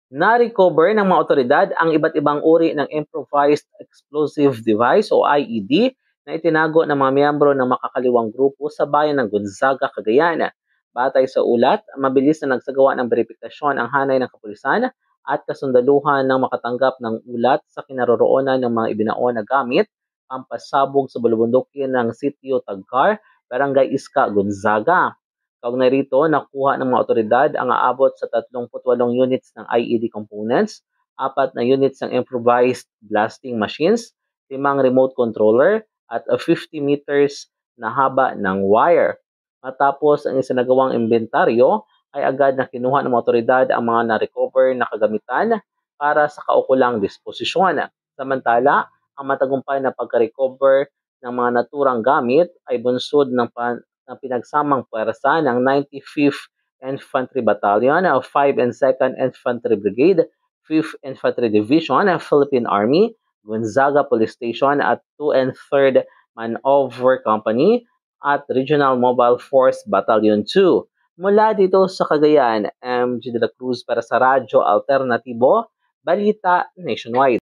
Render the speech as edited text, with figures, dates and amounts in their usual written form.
Na-recover ng mga otoridad ang iba't ibang uri ng improvised explosive device o IED na itinago ng mga miyembro ng makakaliwang grupo sa bayan ng Gonzaga, Cagayan. Batay sa ulat, mabilis na nagsagawa ng verifikasyon ang hanay ng kapulisan at kasundaluhan ng makatanggap ng ulat sa kinaroroonan ng mga ibinaon na gamit pampasabog sa bulubundukin ng sitio Tagcar, Barangay Iska, Gonzaga. Kaugnay rito, nakuha ng mga otoridad ang aabot sa 38 units ng IED components, 4 na units ng improvised blasting machines, 5 remote controller, at 50 meters na haba ng wire. Matapos ang isinagawang inventaryo, ay agad na kinuha ng mga otoridad ang mga na-recover na kagamitan para sa kaukulang disposisyon. Samantala, ang matagumpay na pagka-recover ng mga naturang gamit ay bunsod ng pinagsamang puwersa ng 95th Infantry Battalion, 5 and 2nd Infantry Brigade, 5th Infantry Division, Philippine Army, Gonzaga Police Station at 2 and 3rd Manover Company at Regional Mobile Force Battalion 2. Mula dito sa Cagayan, MG de la Cruz para sa Radyo Alternatibo, Balita Nationwide.